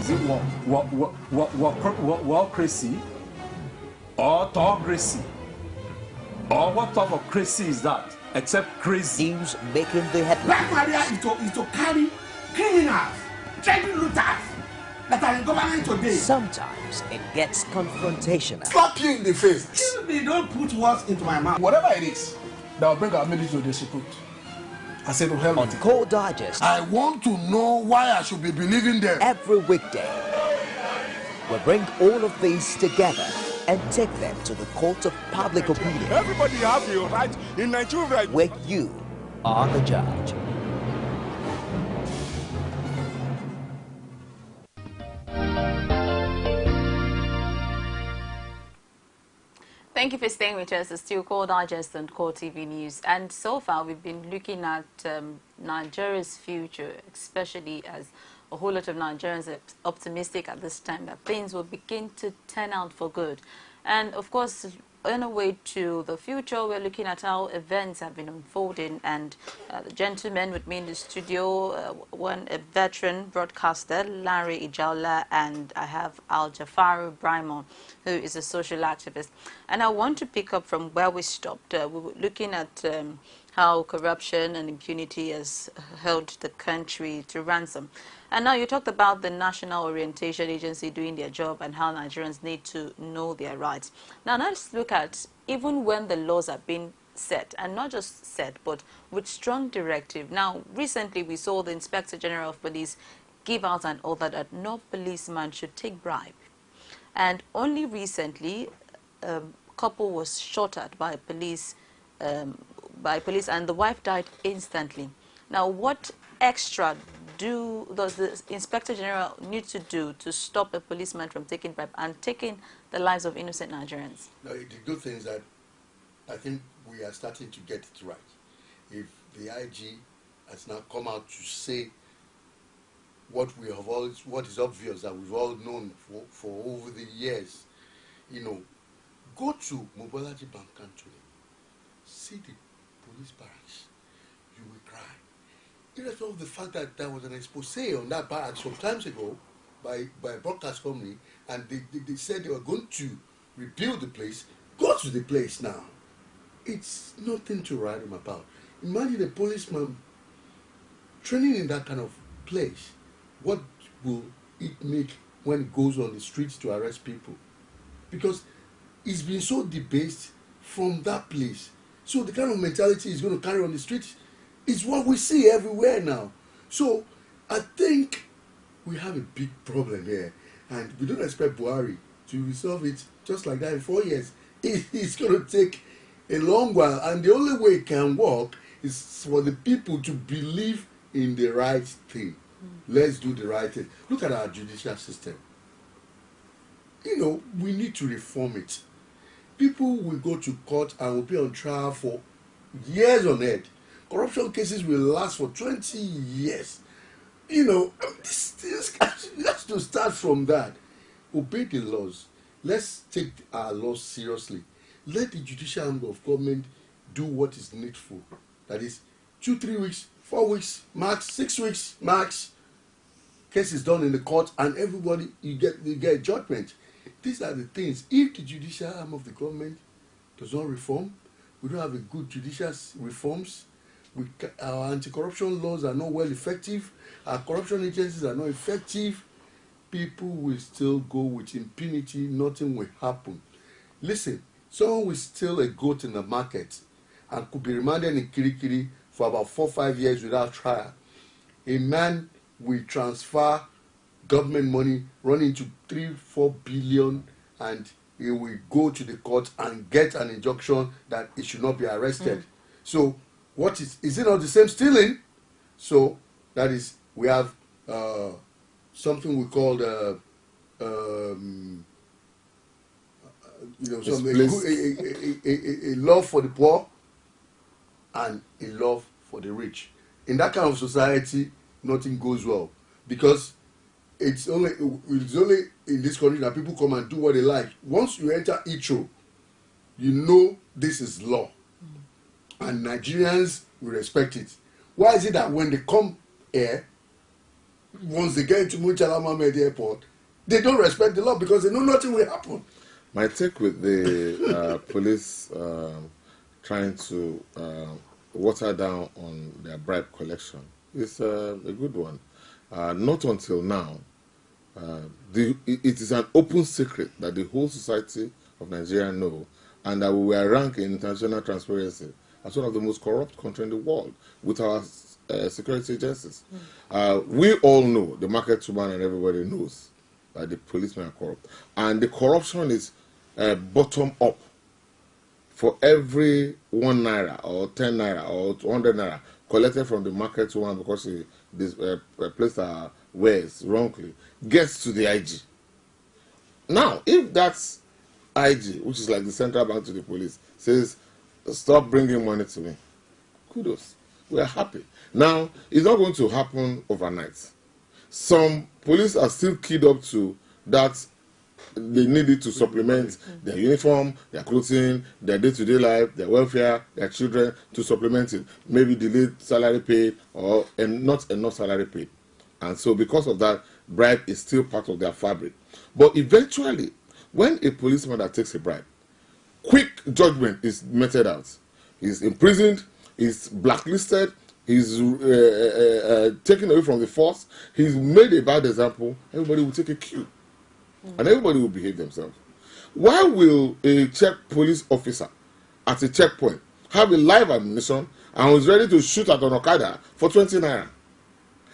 Is it crazy or autocracy? Or what type of crazy is that? Except crazy. News making the headlines. Black Maria is to carry criminals, trading looters that are in government today. Sometimes it gets confrontational. Slap you in the face. Excuse me, don't put words into my mouth. Whatever it is that will bring our military to disrepute, I said to hell On with it. Core Digest, I want to know why I should be believing them. every weekday, we bring all of these together and take them to the court of public opinion. Everybody has a right in Nigeria. Where you are the judge. Thank you for staying with us. It's still Core Digest and Core TV News. And so far, we've been looking at Nigeria's future, especially as a whole lot of Nigerians are optimistic at this time that things will begin to turn out for good. And of course, on the way to the future, we're looking at how events have been unfolding. And the gentleman with me in the studio, a veteran broadcaster, Larry Ijaula, and I have Al-Jafaru Braimon, who is a social activist. And I want to pick up from where we stopped. We were looking at how corruption and impunity has held the country to ransom. And now you talked about the National Orientation Agency doing their job and how Nigerians need to know their rights. Now let's look at even when the laws are being set, and not just set, but with strong directive. Now, recently we saw the Inspector General of Police give out an order that no policeman should take bribe. And only recently, a couple was shot at by police, and the wife died instantly. Now, what extra does the Inspector General need to do to stop a policeman from taking bribe and taking the lives of innocent Nigerians? No, the good thing is that I think we are starting to get it right. If the IG has now come out to say what is obvious that we've all known for over the years, go to Mobolaji Bankan today, see the police barracks, you will cry. Irrespective of the fact that there was an expose on that barracks some times ago by a broadcast company, and they said they were going to rebuild the place. Go to the place now. It's nothing to write him about. Imagine a policeman training in that kind of place. What will it make when it goes on the streets to arrest people? Because it's been so debased from that place. So the kind of mentality he's going to carry on the streets is what we see everywhere now. So I think we have a big problem here, and we don't expect Buhari to resolve it just like that in 4 years. It's going to take a long while, and the only way it can work is for the people to believe in the right thing. Let's do the right thing. Look at our judicial system. We need to reform it. People will go to court and will be on trial for years on end. Corruption cases will last for 20 years. This has to start from that. Obey the laws. Let's take our laws seriously. Let the judicial arm of government do what is needful. That is 2, 3 weeks, 4 weeks, max, 6 weeks, max. Case is done in the court, and everybody, you get judgment. These are the things. If the judicial arm of the government does not reform, we don't have a good judicial reforms. Our anti-corruption laws are not well effective. Our corruption agencies are not effective. People will still go with impunity. Nothing will happen. Listen, someone will steal a goat in the market and could be remanded in Kirikiri for about 4 or 5 years without trial. A man will transfer government money running to 3-4 billion, and he will go to the court and get an injunction that he should not be arrested. So what is it not the same stealing? So that is, we have something we call a love for the poor and a love for the rich. In that kind of society, nothing goes well, because it's only in this country that people come and do what they like. Once you enter Itro, this is law, and Nigerians will respect it. Why is it that when they come here, once they get into Murtala Mohammed Airport, they don't respect the law because they know nothing will happen. My take with the police trying to water down on their bribe collection is a good one. Not until now. It is an open secret that the whole society of Nigeria know, and that we were ranked in international transparency as one of the most corrupt countries in the world with our security agencies. We all know, the market woman and everybody knows, that the policemen are corrupt. And the corruption is bottom up. For every 1 naira or 10 naira or 200 naira collected from the market woman because she placed her wares wrongly, gets to the IG. Now, if that's IG, which is like the central bank to the police, says, stop bringing money to me, kudos. We are happy. Now, it's not going to happen overnight. Some police are still keyed up to that. They need it to supplement their uniform, their clothing, their day-to-day life, their welfare, their children, to supplement it. Maybe delayed salary paid or not enough salary paid. And so because of that, bribe is still part of their fabric. But eventually, when a policeman that takes a bribe, quick judgment is meted out. He's imprisoned, he's blacklisted, he's taken away from the force, he's made a bad example, everybody will take a cue. And everybody will behave themselves. Why will a police officer at a checkpoint have a live ammunition and was ready to shoot at an Okada for 20 naira?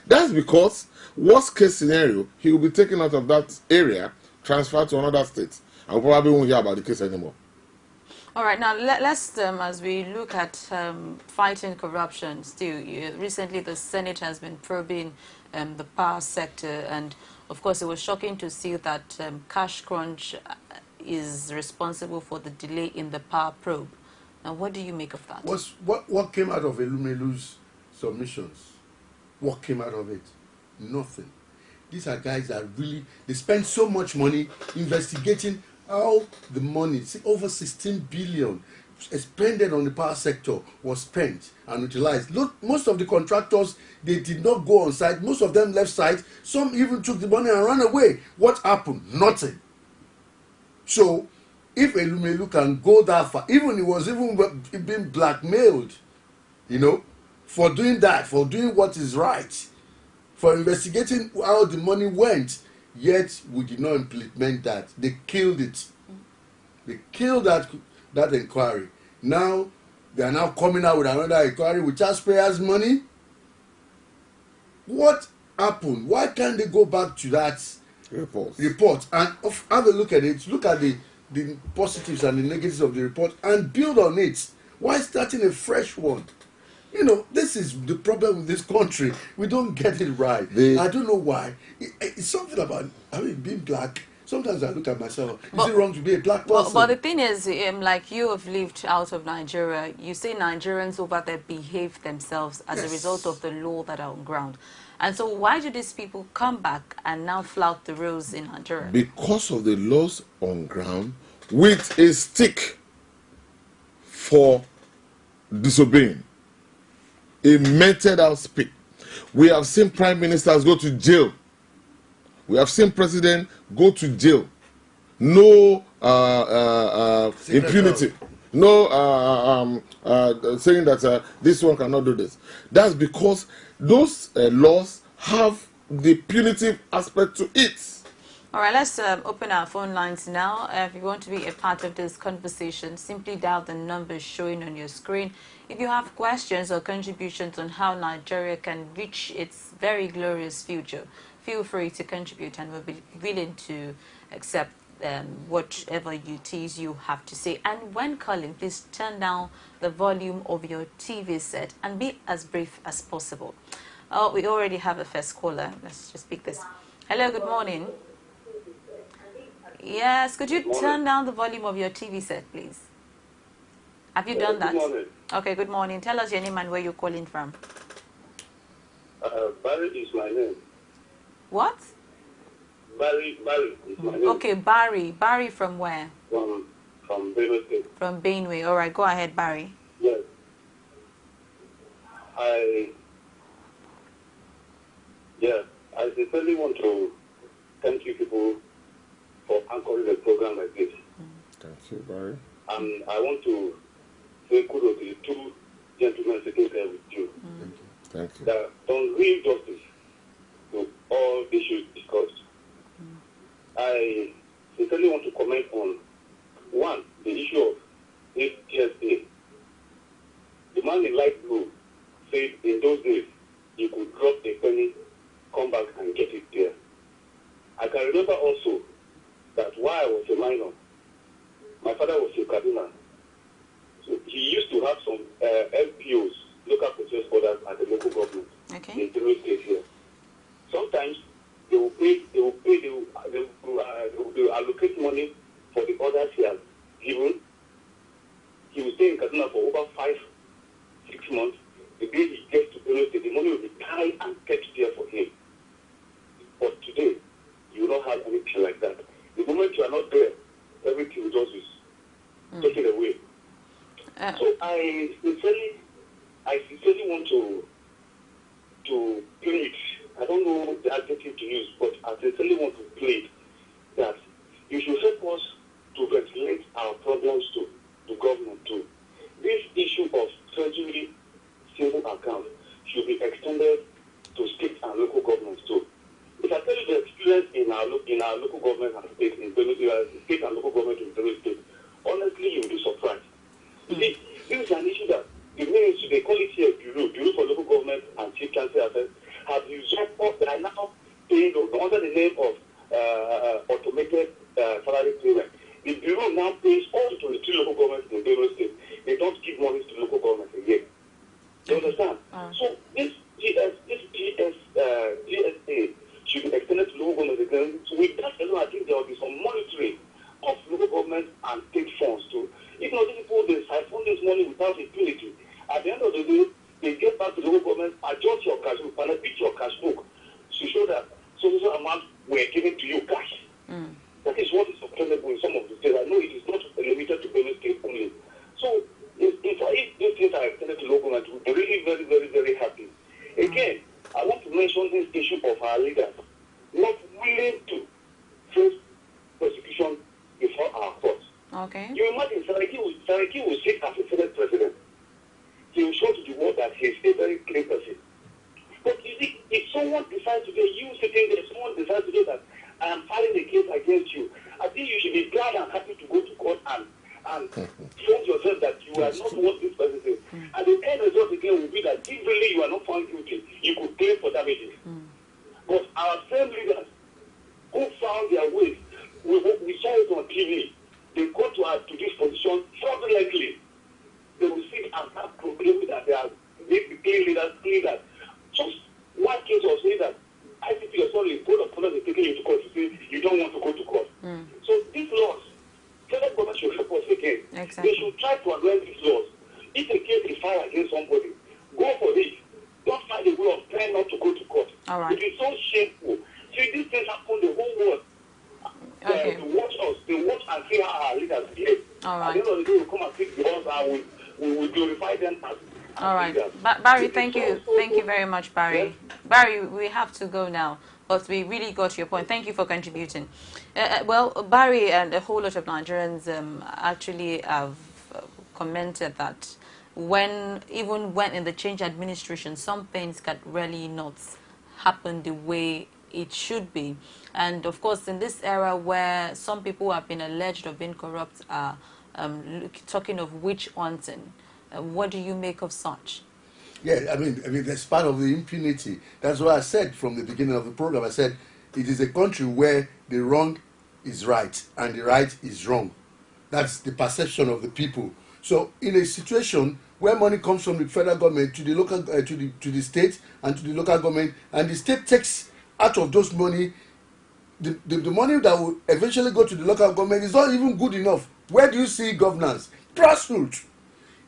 That's because, worst case scenario, he will be taken out of that area, transferred to another state, and we probably won't hear about the case anymore. All right, now let's, as we look at fighting corruption still, recently the Senate has been probing the power sector, and of course it was shocking to see that Cash Crunch is responsible for the delay in the power probe. Now, what do you make of that? What came out of Elumelu's submissions? What came out of it? Nothing. These are guys that really, they spend so much money investigating how the money, over 16 billion expended on the power sector, was spent and utilized. Look, most of the contractors, they did not go on site. Most of them left site. Some even took the money and ran away. What happened? Nothing. So, if Elumelu can go that far, even he was even being blackmailed, for doing that, for doing what is right, for investigating how the money went, yet we did not implement that. They killed it. They killed that inquiry. Now, they are now coming out with another inquiry with taxpayers' money. What happened? Why can't they go back to that report and have a look at it, look at the positives and the negatives of the report and build on it? Why starting a fresh one? This is the problem with this country. We don't get it right. I don't know why. It's something about, being black. Sometimes I look at myself, is it wrong to be a black person? But the thing is, like you have lived out of Nigeria, you say Nigerians over there behave themselves as a result of the law that are on ground. And so why do these people come back and now flout the rules in Nigeria? Because of the laws on ground with a stick for disobeying. A meted out stick. We have seen prime ministers go to jail. We have seen president go to jail. No impunity. No saying that this one cannot do this. That's because those laws have the punitive aspect to it. All right, let's open our phone lines now. If you want to be a part of this conversation, simply dial the numbers showing on your screen. If you have questions or contributions on how Nigeria can reach its very glorious future, feel free to contribute, and we'll be willing to accept whatever you have to say. And when calling, please turn down the volume of your TV set and be as brief as possible. We already have a first caller. Let's just pick this. Hello, good morning. Yes, could you turn down the volume of your TV set, please? Have you done that? Good morning. Okay, good morning. Tell us your name and where you're calling from. Barry is my name. What? Barry is my name. Okay, Barry. Barry from where? From Benue State. From Benue. All right, go ahead, Barry. Yes. I I sincerely want to thank you people for anchoring a program like this. Thank you, Barry. And I want to say kudos to the two gentlemen sitting there with you. Thank you. That don't real justice to all issues discussed. I sincerely want to comment on one, the issue of TSA. The man in light blue said in those days you could drop a penny, come back and get it there. I can remember also that while I was a minor, my father was in Kaduna. So he used to have some LPOs, local purchase orders at the local government in the state here. Sometimes they will allocate money for the orders he has given. He will stay in Kaduna for over 5-6 months. The day he gets to Benue State, the money will be tied and kept there for him. But today, you will not have anything like that. The moment you are not there, everything will just is taken away. So I sincerely want to plead. I don't know the adjective to use, but I sincerely want to plead that you should help us to ventilate our problems to the government too. This issue of treasury single account should be extended to state and local governments too. If I tell you the experience in our local government and state and local government in Benue State, honestly, you will be surprised. You see, this is an issue that the ministry, they call it here Bureau for Local Government and Chief Council Affairs, have resolved all that are now paying under the name of automated salary payment. The Bureau now pays all 23 local governments in Benue State. They don't give money to local governments again. You understand? So this GSA should be extended to local governments again. So with that alone, I think there will be some monitoring of local governments and state funds too. If not, these people, they siphon this money without impunity. At the end of the day, they get back to the local government, adjust your cash book, and beat your cash book to show that so amount were given to you cash. That is what is obtainable in some of the states. I know it is not limited to Benue State only. So if these things are extended to local government, we'll be really very, very, very happy. Again, I want to mention this issue of our leaders not willing to face prosecution before our courts. Okay. You imagine Saraki will sit as a Senate president. He will show to the world that he is a very clean person. But you see, if someone decides today, you sitting there, someone decides today that I am filing a case against you, I think you should be glad and happy to go to court and prove yourself that you are not what this person says. And the end result again will be that if really you are not found guilty, you could claim for damages. But our same leaders who found their ways, we saw it on TV, they got to this position fraudulently. They will sit and start proclaiming that they are clean leaders. Just one case was saying that ICP, sorry, Board of Conduct is taking you to court to say you don't want to go to court. So these laws, federal government should help us again. Exactly. They should try to address these laws. If a case is filed against somebody, go for it. Don't find a way of trying not to go to court. All right. It is so shameful. See, these things happen the whole world. Okay. They watch us. They watch and see how our leaders behave. All At the right. end of the day, we come and take the ones and we will glorify them as All right. leaders. Barry, thank you. Thank you very much, Barry. Barry, we have to go now, but we really got your point. Thank you for contributing. Well, Barry and a whole lot of Nigerians actually have commented that even when in the change administration, some things can really not happen the way it should be. And of course, in this era where some people have been alleged of being corrupt are talking of witch hunting, what do you make of such? Yeah, I mean, that's part of the impunity. That's what I said from the beginning of the program. I said it is a country where the wrong is right and the right is wrong. That's the perception of the people. So, in a situation where money comes from the federal government to the local, to the state and to the local government, and the state takes out of those money, the money that will eventually go to the local government is not even good enough. Where do you see governance? Grassroots.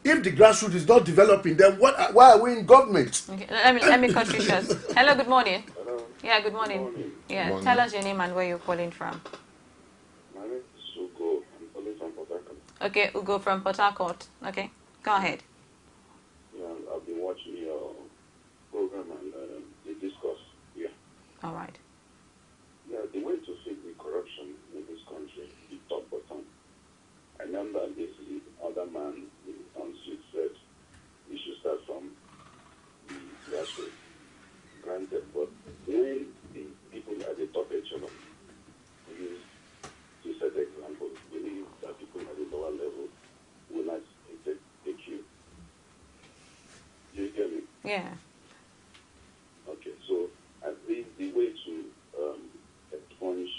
If the grassroots is not developing, then why are we in government? Okay, let me cut you short. Hello, good morning. Hello. Yeah, good morning. Yeah, Morning. tell us your name and where you're calling from. My name is Ugo. I'm calling from Port Harcourt. Okay, Ugo from Port Harcourt. Okay, go ahead. Yeah, I've been watching your program and the discourse. Yeah. All right. Yeah, the way to fix the corruption in this country is top bottom. I remember this other man on street said we should start from the grassroots. Granted, but when the people at the top echelon use to set examples, believe that people at the lower level will not take you. Do you get me? Yeah. Okay, so at least the way to expunge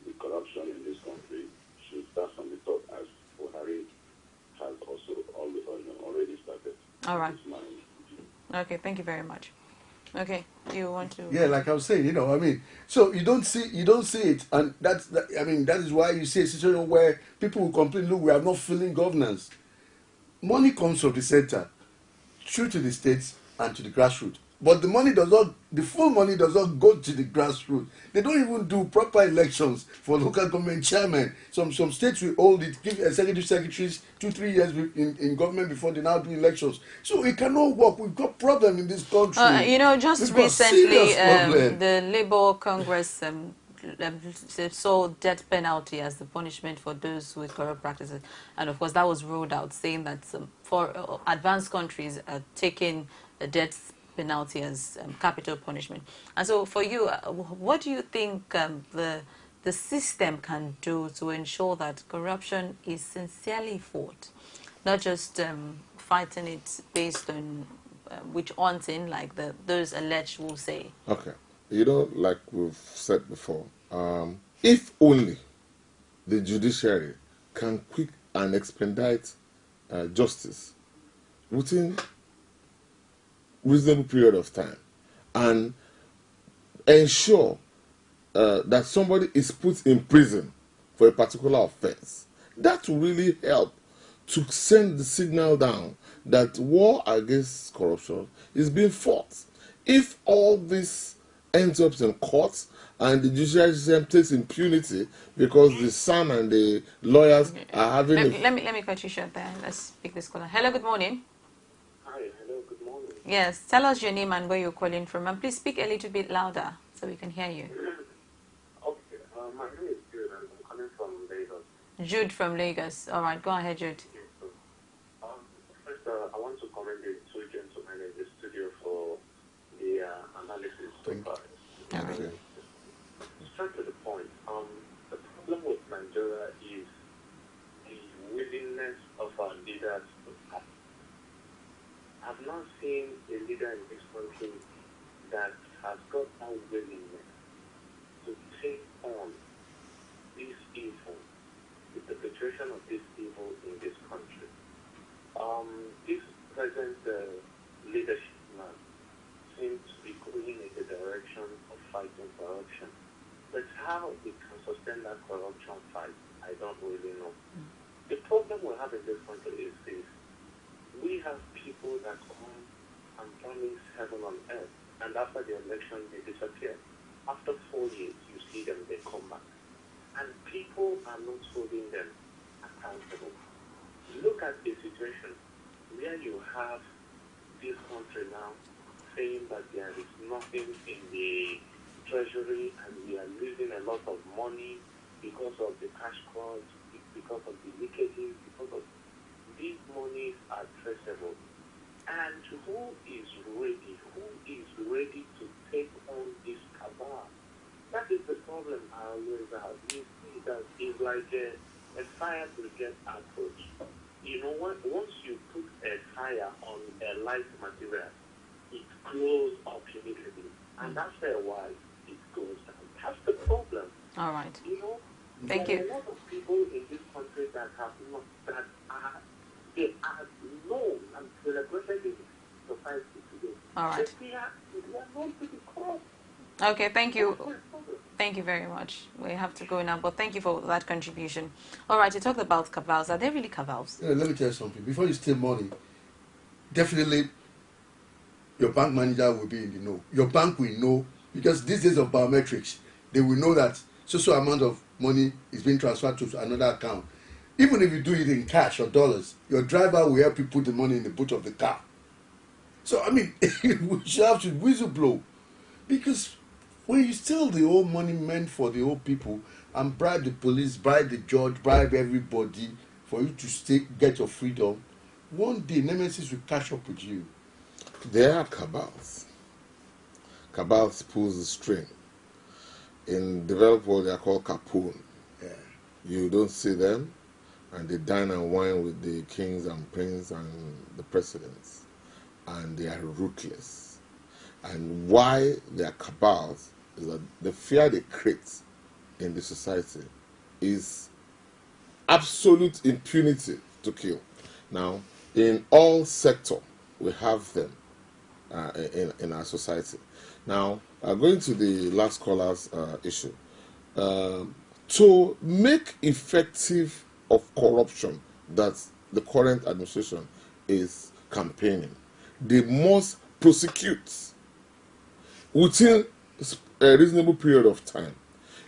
the corruption in this country should start from the top, as Buhari has also already started. All right. Okay, thank you very much. Okay, you want to? Yeah, like I was saying, I mean, so you don't see it, and that is why you see a situation where people will complain, look, we are not feeling governance. Money comes from the center, through to the states and to the grassroots. But the full money does not go to the grassroots. They don't even do proper elections for local government chairmen. Some states will hold it, give executive secretaries 2-3 years in government before they now do elections. So it cannot work. We've got problem in this country. Just recently, the Labour Congress saw death penalty as the punishment for those with corrupt practices, and of course that was rolled out, saying that for advanced countries are taking a death penalty as capital punishment. And so for you, what do you think the system can do to ensure that corruption is sincerely fought, not just fighting it based on witch hunting, like those alleged will say? Okay. Like we've said before, if only the judiciary can quick and expedite justice within reasonable period of time and ensure that somebody is put in prison for a particular offense, that will really help to send the signal down that war against corruption is being fought. If all this ends up in courts and the judiciary system takes impunity because the son and the lawyers are having... Let me cut you short there. Let's pick this caller. Hello, good morning. Hi, hello, good morning. Yes, tell us your name and where you're calling from, and please speak a little bit louder so we can hear you. Okay, my name is Jude and I'm coming from Lagos. Jude from Lagos. All right, go ahead, Jude. First, I want to commend the two gentlemen in the studio for the analysis so far. All right. Straight to the point, the problem with Nigeria is the willingness of our leaders to act. I've not seen a leader in this country that has got that willingness to take on this evil, the perpetration of this evil in this country. This present leadership now seems to be going in the direction of fighting corruption. But how we can sustain that corruption fight, I don't really know. The problem we have in this country is this. We have people that come and promise heaven on earth, and after the election they disappear. After 4 years, you see them, they come back. And people are not holding them accountable. Look at the situation where you have this country now saying that there is nothing in the treasury and we are losing a lot of money because of the cash crunch, because of the leakages, because of these monies are traceable. And who is ready to take on this cabal? That is the problem I always have. You see that it's like a fire brigade approach. Once you put a fire on a light material, it glows up immediately. And after a while, it goes down. That's the problem. All right. Thank there you. are a lot of people in this country that they are known and celebrated in society today. All right. But they are known to be corrupt. Okay, thank you. Thank you very much. We have to go now, but thank you for that contribution. All right, you talked about cabals. Are they really cabals? Let me tell you something. Before you steal money, definitely your bank manager will be in the know. Your bank will know, because these days of biometrics, they will know that so amount of money is being transferred to another account. Even if you do it in cash or dollars, your driver will help you put the money in the boot of the car. So, I mean, we should have to whistle blow, because When you steal the whole money meant for the whole people and bribe the police, bribe the judge, bribe everybody for you to get your freedom, one day Nemesis will catch up with you. There are cabals. Cabals pulls the string. In developed world, they are called capone. Yeah. You don't see them, and they dine and wine with the kings and princes and the presidents, and they are ruthless. And why they are cabals is that the fear they create in the society is absolute impunity to kill. Now, in all sectors, we have them in our society. Now, going to the last caller's issue, to make effective of corruption that the current administration is campaigning, they must prosecute within a reasonable period of time.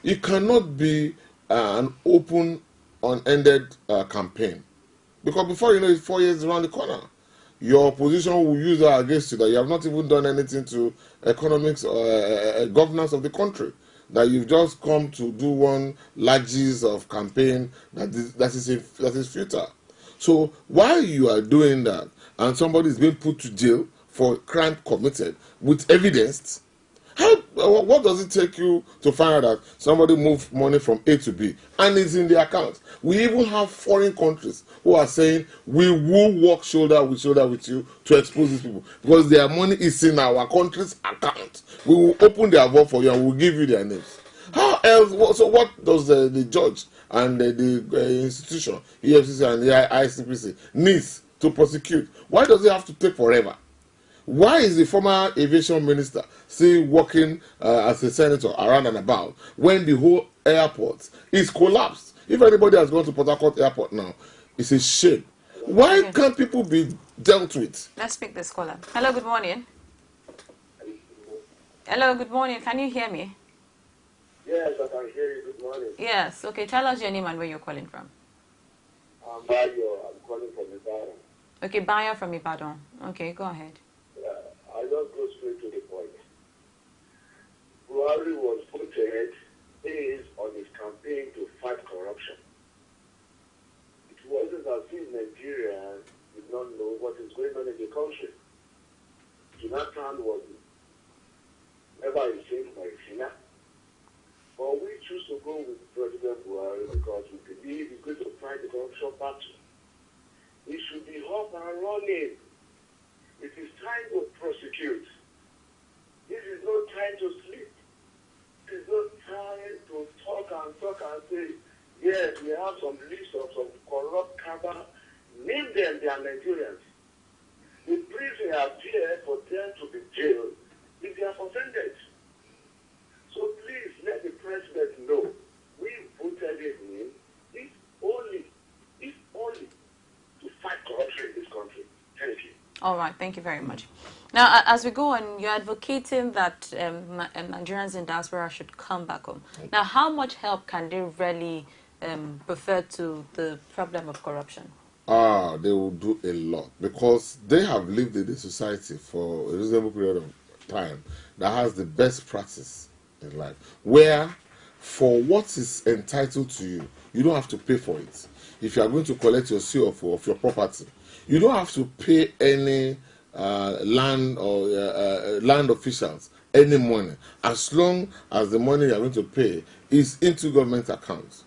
It cannot be an open, unended campaign, because before you know it, 4 years around the corner. Your opposition will use that against you, that you have not even done anything to economics or governance of the country, that you've just come to do one largesse of campaign that is futile. So while you are doing that and somebody is being put to jail for crime committed with evidence, what does it take you to find out that somebody moved money from A to B and it's in the account? We even have foreign countries who are saying we will work shoulder with you to expose these people because their money is in our country's account. We will open their vault for you and we'll give you their names. How else? So what does the judge and the institution, EFCC and the ICPC, needs to prosecute? Why does it have to take forever? Why is the former aviation minister still working as a senator around and about when the whole airport is collapsed? If anybody has gone to Port Harcourt Airport now, it's a shame. Why can't people be dealt with? Let's pick this caller. Hello, good morning. Hello, good morning. Can you hear me? Yes, I can hear you. Good morning. Yes. Okay, tell us your name and where you're calling from. I'm Bayo. I'm calling from Ibadan. Okay, Bayo from Ibadan. Okay, go ahead. I just go straight to the point. Buhari was voted based on his campaign to fight corruption. It wasn't as if Nigeria did not know what is going on in the country. Jonathan was never a saint nor a sinner. But we choose to go with President Buhari because we believe he's going to fight the corruption battle. He should be up and running. It is time to prosecute. This is no time to sleep. It is no time to talk and say, yes, we have some list of some corrupt cabal. Name them, they are Nigerians. The prison are there for them to be jailed if they are offended. So please let the president know we voted him if only to fight corruption in this country. Thank you. All right, thank you very much. Now, as we go on, you're advocating that Nigerians in diaspora should come back home. Now, how much help can they really prefer to the problem of corruption? They will do a lot because they have lived in the society for a reasonable period of time that has the best practice in life, where for what is entitled to you, you don't have to pay for it. If you are going to collect your CO of your property, you don't have to pay any land or land officials any money, as long as the money you are going to pay is into government accounts.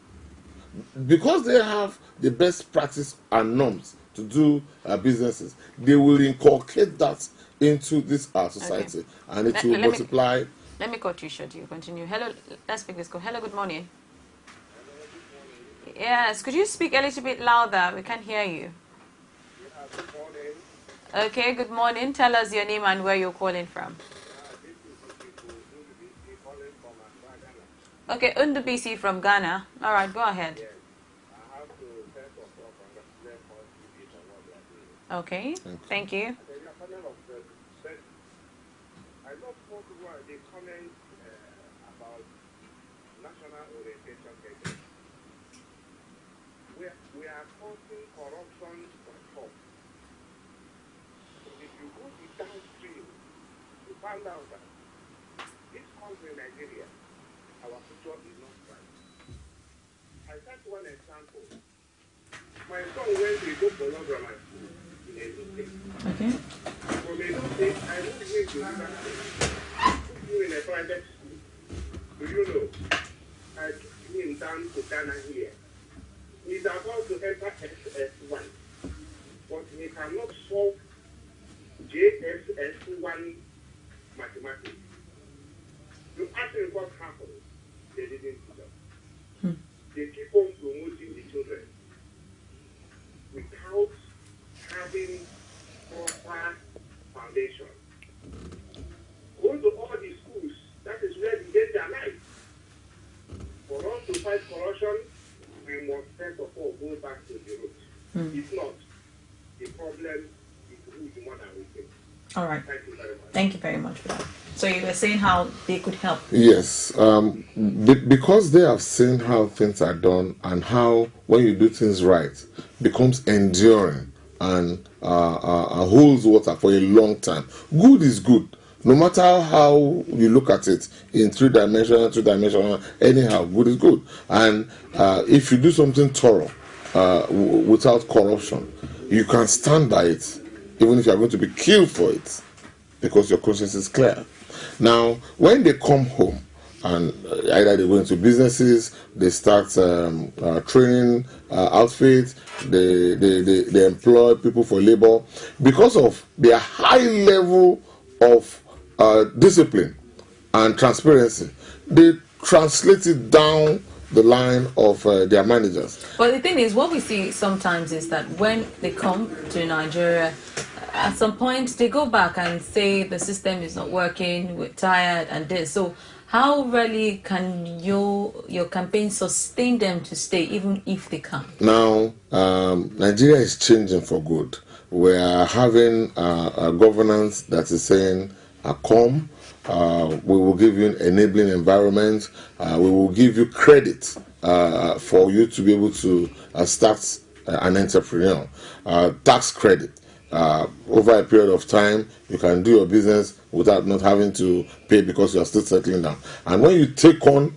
Because they have the best practice and norms to do businesses, they will inculcate that into this society, and it will multiply. Let me cut you short. You continue. Hello, let's pick this call. Hello, good morning. Yes, could you speak a little bit louder? We can't hear you. Good morning. Okay, good morning. Tell us your name and where you're calling from. Okay, Undubisi from Ghana. All right, go ahead. Yes. I have to first of all congratulate all TV for what they are doing. Okay, thank you. I love what they comment about national orientation cases. We are causing corruption from top. So if you go the downstream, you find out that this country, Nigeria, our future is not bright. I cite one example. My son went to a good grammar school in Edo State. Okay. From Edo State, I moved him to River State. Put him in a private school. Do you know? I took him down to Ghana here. He's about to enter SS1, but he cannot solve JSS1 mathematics. You ask him what happened, they didn't do that. They keep on promoting the children without having proper foundation. Go to all the schools, that is where they get their life. For us to fight corruption, we must first of all go back to the roots. If not, the problem is huge more than we think. All right. Thank you very much. Thank you very much for that. So you were saying how they could help. Yes, because they have seen how things are done and how when you do things right becomes enduring and holds water for a long time. Good is good. No matter how you look at it in three-dimensional, two-dimensional, anyhow, good is good. And if you do something thorough without corruption, you can stand by it, even if you are going to be killed for it, because your conscience is clear. Now, when they come home, and either they go into businesses, they start training outfits, they employ people for labor, because of their high level of discipline and transparency, they translate it down the line of their managers. But the thing is, what we see sometimes is that when they come to Nigeria, at some point they go back and say the system is not working, we're tired and this. So how really can your campaign sustain them to stay even if they come? Now, Nigeria is changing for good. We are having a governance that is saying, come, we will give you an enabling environment, we will give you credit for you to be able to start an entrepreneur, tax credit. Over a period of time, you can do your business without not having to pay because you are still settling down. And when you take on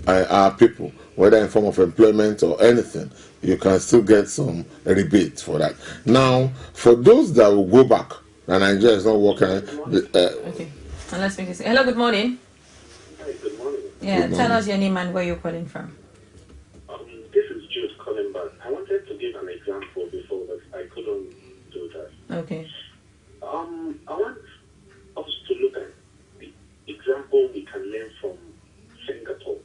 our people, whether in form of employment or anything, you can still get some rebate for that. Now, for those that will go back, and Nigeria is not working. Okay, and let's make this. Hello, good morning. Hi, good morning. Yeah, tell us your name and where you're calling from. This is Jude calling back. I wanted to give an example before, but I couldn't do that. Okay. I want us to look at the example we can learn from Singapore,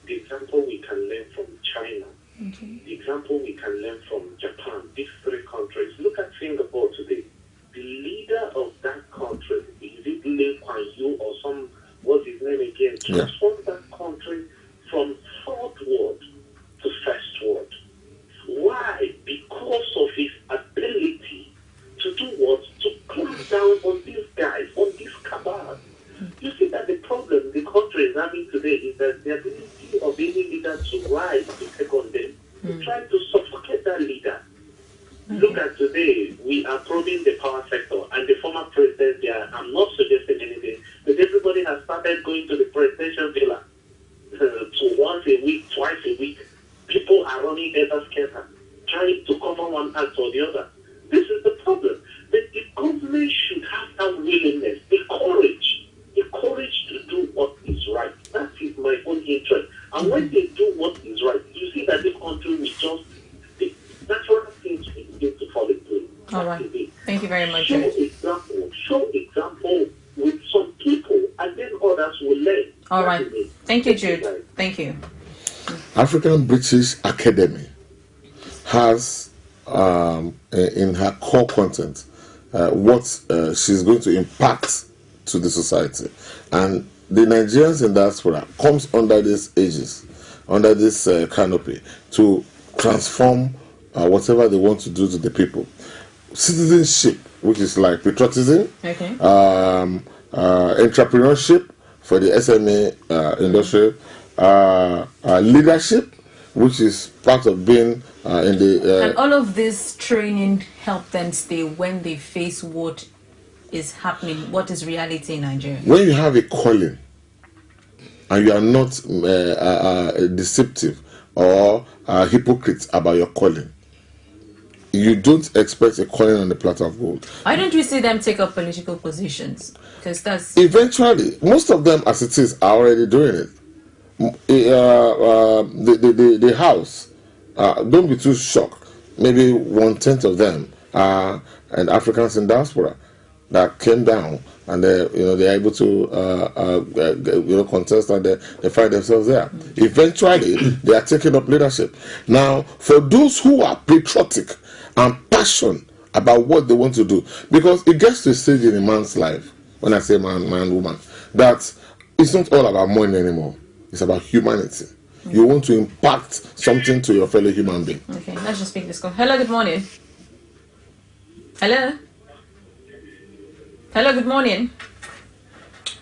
the example we can learn from China, the example we can learn from Japan, these three countries. Look at Singapore today. The leader of that country, is it Lee Kuan Yew or some, what's his name again, transformed that country from fourth world to first world. Why? Because of his ability to do what? To clamp down on these guys, on this cabal. You see that the problem the country is having today is that the ability of any leader to rise to take on them, trying to suffocate that leader. Look at today, we are probing the power sector, and the former president there, I'm not suggesting anything, but everybody has started going to the presidential villa to once a week, twice a week. People are running scatter, trying to cover one act or the other. This is the problem. But the government should have that willingness, the courage to do what is right. That is my own interest. And when they do what is right, you see that the country will just, the natural things will begin to fall into. All right. Thank you very much. Show example with some people, and then others will learn. All right. Thank you, Jude. Thank you. African British Academy has in her core content what she's going to impact to the society, and the Nigerians in diaspora comes under these aegis, under this canopy to transform whatever they want to do to the people. Citizenship, which is like patriotism, entrepreneurship for the SME industry, leadership, which is part of being in the... and all of this training help them stay when they face what is happening, what is reality in Nigeria. When you have a calling and you are not deceptive or hypocrite about your calling, you don't expect a calling on the platter of gold. Why don't we see them take up political positions? Because that's... Eventually, most of them, as it is, are already doing it. The House, don't be too shocked. Maybe 1/10 of them are and Africans in diaspora that came down, and they're able to contest, and they find themselves there. Eventually, they are taking up leadership. Now, for those who are patriotic and passionate about what they want to do, because it gets to a stage in a man's life, when I say man, woman, that it's not all about money anymore. It's about humanity. You want to impact something to your fellow human being. Okay, let's just pick this call. Hello, good morning. Hello? Hello, good morning.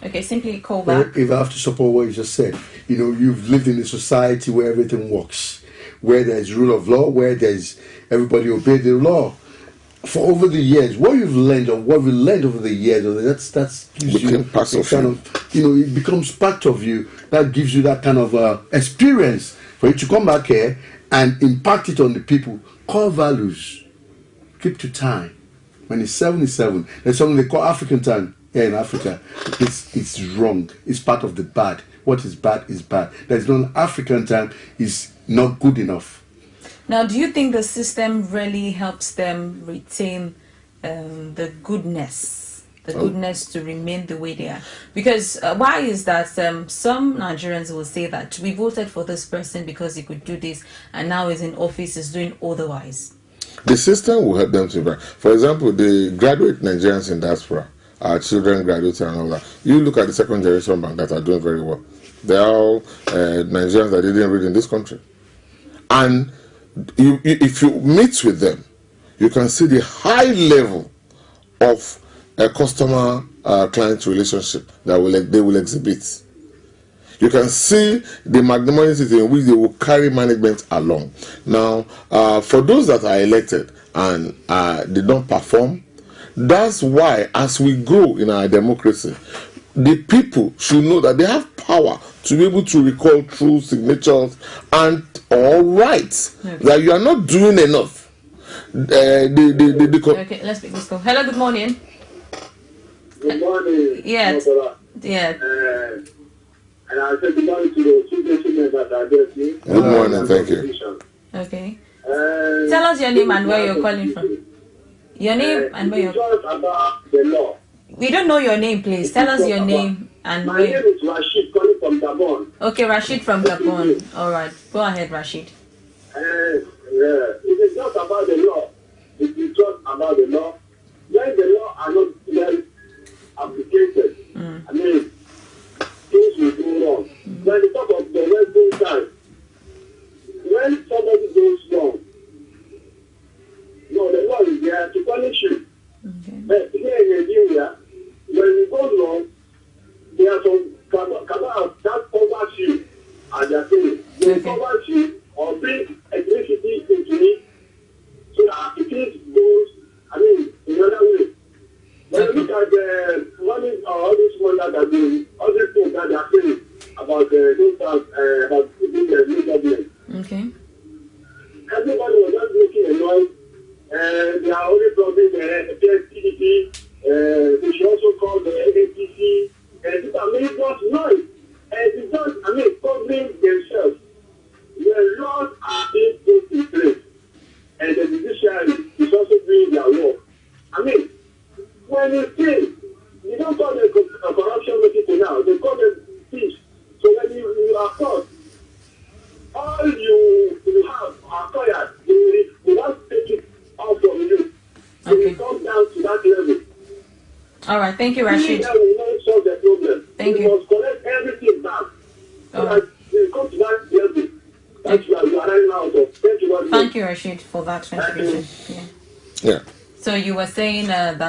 Okay, simply call back. If I have to support what you just said, you've lived in a society where everything works, where there's rule of law, where there's everybody obey the law. For over the years, what you've learned, or what we learned over the years, that's gives you part of kind of, it becomes part of you. That gives you that kind of experience for you to come back here and impact it on the people. Core values, keep to time. When it's 7, there's something they call African time here in Africa. It's wrong. It's part of the bad. What is bad is bad. There's no African time is not good enough. Now, do you think the system really helps them retain the goodness to remain the way they are? Because why is that? Some Nigerians will say that we voted for this person because he could do this, and now he's in office, is doing otherwise. The system will help them to improve. For example, the graduate Nigerians in diaspora, our children graduating and all that. You look at the second generation bank that are doing very well. They are all Nigerians that didn't read in this country. And if you meet with them, you can see the high level of a customer-client relationship that they will exhibit. You can see the magnanimity in which they will carry management along. Now, for those that are elected and they don't perform, that's why, as we grow in our democracy, the people should know that they have power to be able to recall true signatures and all rights. Okay. That you are not doing enough. Okay, let's pick this call. Hello, good morning. Good morning. Yeah. Yeah. And I said good morning to the two gentlemen that are there. Good morning, thank you. Okay. Tell us your name and where you're calling from. Your name and where you're... Just about the law. We don't know your name, please. Tell us your name and My where... name is Rashid, calling from Gabon. Okay, Rashid from Gabon. All right. Go ahead, Rashid. It is not about the law. It is just about the law. When the law are not well applicated, I mean, things will go wrong. When you talk of the Western side, when somebody goes wrong, the law is there to punish you. Okay. But here in Nigeria, when you go wrong, there are some cabals that covers you as they are saying. They covers you or bring electricity into it so that it goes, in another way. When you look at the money or all this money that are doing, all these things that they are saying about those about the new government. Okay. Everybody was just making a noise. They are only promising the PDP. They should also call the NDC. And these are making noise. And it's just, covering themselves. The laws are being put in place. And the judiciary is also doing their work. When you say, you don't call them corruption people now, they call them thieves. So when you are caught, all you have are acquired. They want to take it out from you. So Okay. you come down to that level. All right. Thank you, Rashid. That will not solve the problem. Thank you. you. Must collect everything back. So All that right. you come to that level. That's what you are running out of. Thank you very much. Thank you, Rashid, for that contribution. Yeah. So you were saying that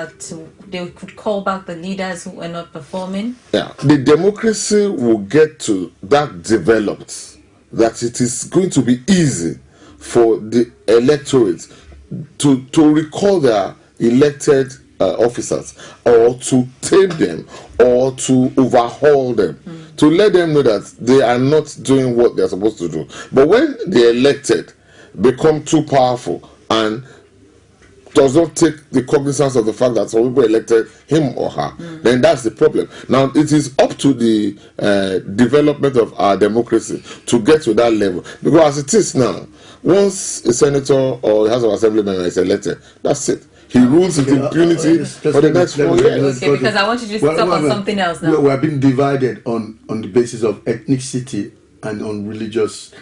they could call back the leaders who were not performing? Yeah. The democracy will get to that developed, that it is going to be easy for the electorate to recall their elected officers, or to tame them, or to overhaul them. to let them know that they are not doing what they're supposed to do. But when the elected become too powerful and does not take the cognizance of the fact that some people elected him or her, then that's the problem. Now, it is up to the development of our democracy to get to that level. Because as it is now, once a senator or a House of Assembly member is elected, that's it. He rules with impunity for the next 4 years. Okay, because I want you to talk on something else now. We are being divided on the basis of ethnicity and on religious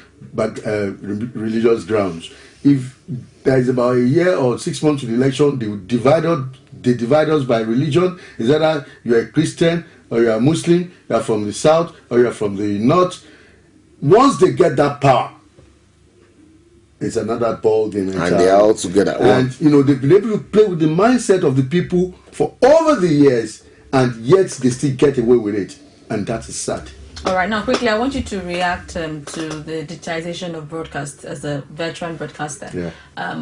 grounds. If there is about a year or 6 months to the election, they divide us by religion. Is either you are a Christian or you are a Muslim, you are from the south or you are from the north. Once they get that power, it's another ball game. And they are all together. And they've been able to play with the mindset of the people for over the years, and yet they still get away with it, and that is sad. All right, now quickly, I want you to react to the digitization of broadcast as a veteran broadcaster. Yeah.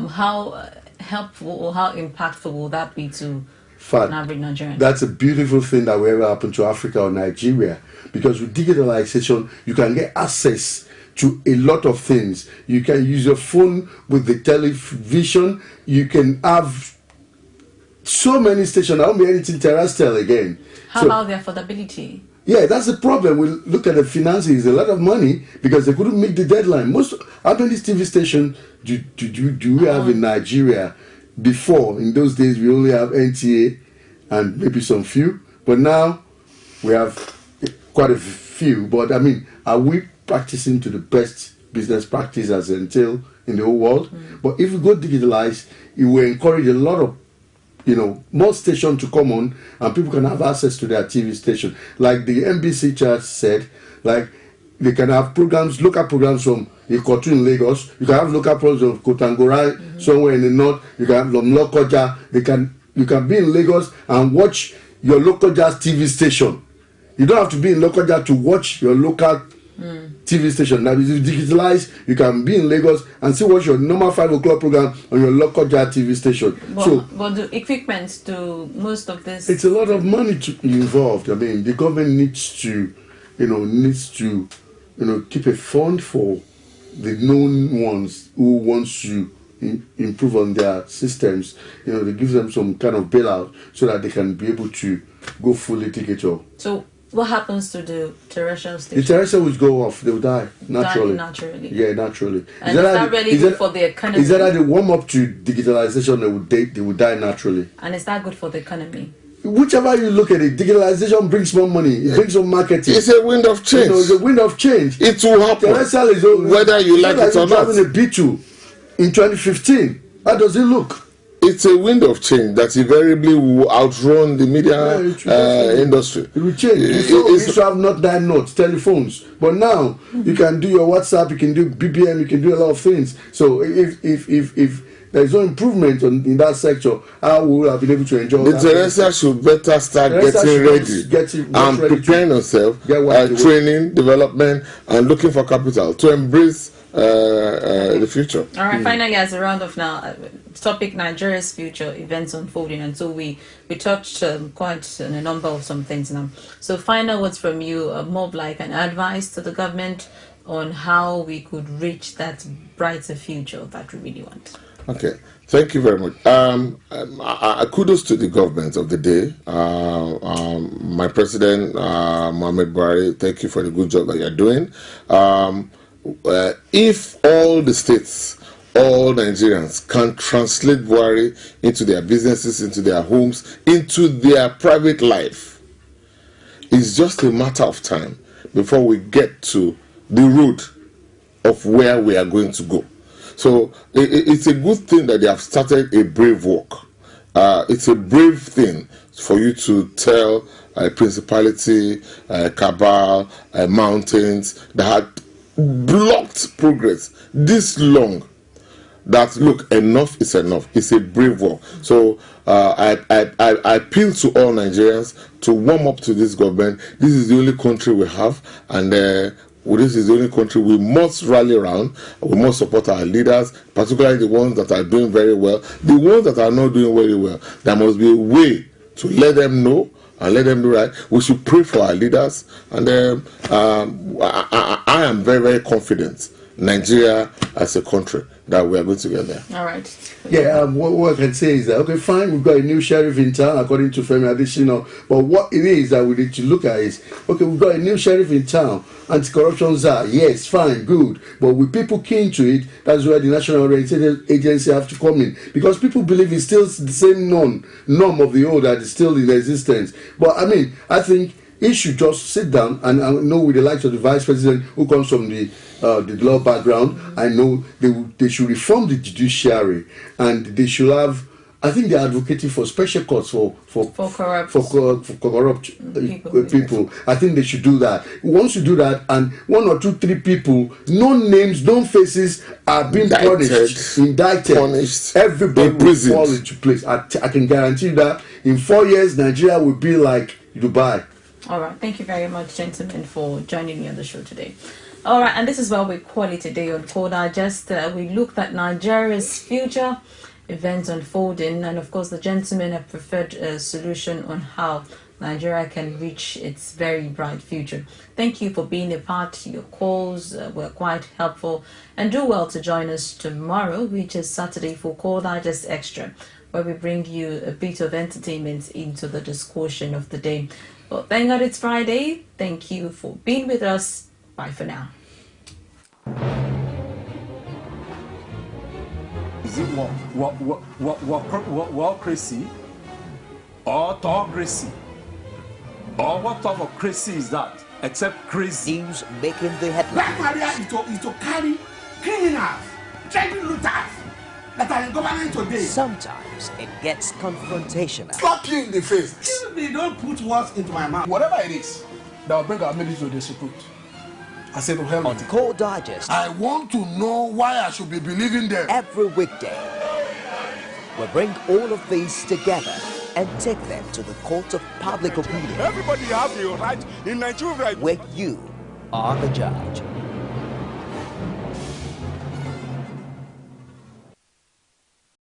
How helpful or how impactful will that be to an average Nigerian? That's a beautiful thing that will ever happen to Africa or Nigeria, because with digitalization, you can get access to a lot of things. You can use your phone with the television. You can have so many stations. I won't be anything terrestrial again. How about the affordability? Yeah, that's the problem. We look at the finances. It's a lot of money because they couldn't meet the deadline. How many TV stations do we have in Nigeria? Before, in those days, we only have NTA and maybe some few. But now, we have quite a few. But, I mean, are we practicing to the best business practice as entailed in the whole world? But if we go digitalized, it will encourage a lot of more stations to come on, and people can have access to their TV station. Like the NBC chart said, like they can have programs, local programs from Ikotu in Lagos. You can have local programs of Kotangorai somewhere in the north. You can have Lokoja. You can be in Lagos and watch your local jazz TV station. You don't have to be in Lokoja to watch your local TV station. Now, if you digitalize, you can be in Lagos and still watch your normal 5 o'clock program on your local TV station. But the equipment to most of this, it's a lot of money involved. I mean, the government needs to keep a fund for the known ones who wants to improve on their systems. They give them some kind of bailout so that they can be able to go fully digital. So what happens to the terrestrial stations? The terrestrial will go off. They will die naturally. Yeah, naturally. And is that really good for the economy? Is that they warm up to digitalization? They will die naturally. And is that good for the economy? Whichever you look at it, digitalization brings more money. It brings more marketing. It's a wind of change. It's a wind of change. It will happen. Terrestrial is whether you like it or not. Driving a bt2 in 2015. How does it look? It's a wind of change that invariably will outrun the media industry. It will change. Before we used to have not that notes, telephones. But now, you can do your WhatsApp, you can do BBM, you can do a lot of things. So if there is no improvement in that sector, how we will have been able to enjoy the terrestrial should better start getting ready and preparing themselves, training, development, and looking for capital to embrace the future. All right, finally, as a round of now, topic Nigeria's future, events unfolding, and so we touched quite a number of some things now. So final words from you, more of like an advice to the government on how we could reach that brighter future that we really want. Okay, thank you very much. Kudos to the government of the day. My president, Mohamed Buhari, thank you for the good job that you're doing. If all the states, all Nigerians can translate Buhari into their businesses, into their homes, into their private life, it's just a matter of time before we get to the road of where we are going to go. So it's a good thing that they have started a brave walk. It's a brave thing for you to tell a principality, cabal, mountains that had blocked progress this long that look, enough is enough. It's a brave war. So I appeal to all Nigerians to warm up to this government. This is the only country we have, and this is the only country we must rally around. We must support our leaders, particularly the ones that are doing very well. The ones that are not doing very well, there must be a way to let them know and let them do right. We should pray for our leaders, and I am very, very confident Nigeria as a country that we are going to get there. All right. Yeah, what I can say is that, okay, fine, we've got a new sheriff in town, according to Femi Adesina, but what it is that we need to look at is, okay, we've got a new sheriff in town, anti-corruption czar, yes, fine, good, but with people keen to it, that's where the National Orientation Agency have to come in, because people believe it's still the same norm of the old that is still in existence. But I mean, I think he should just sit down and know with the likes of the vice president who comes from the law background. I know they should reform the judiciary, and they should have. I think they're advocating for special courts for corrupt people. I think they should do that. Once you do that, and 1 or 2, 3 people, no names, no faces are being indicted, punished, everybody will fall into place. I can guarantee you that in 4 years, Nigeria will be like Dubai. All right. Thank you very much, gentlemen, for joining me on the show today. All right. And this is where we call it today on Core Digest. We looked at Nigeria's future, events unfolding, and of course the gentlemen have preferred a solution on how Nigeria can reach its very bright future. Thank you for being a part. Your calls were quite helpful, and do well to join us tomorrow, which is Saturday, for Core Digest Extra, where we bring you a bit of entertainment into the discussion of the day. Well, thank God it's Friday. Thank you for being with us. Bye for now. Is it crazy or autocracy? Or what type of crazy is that? Except crazy. News making the headlines. Black Maria is to carry criminals, trading looters that are in government today. Sometimes it gets confrontational. Slap you in the face. Excuse me, don't put words into my mouth. Whatever it is that will bring our military to the Supreme. I said to hell On Core Digest, I want to know why I should be believing them. every weekday, we bring all of these together and take them to the court of public opinion, Everybody have a right in Nigeria. where you are the judge.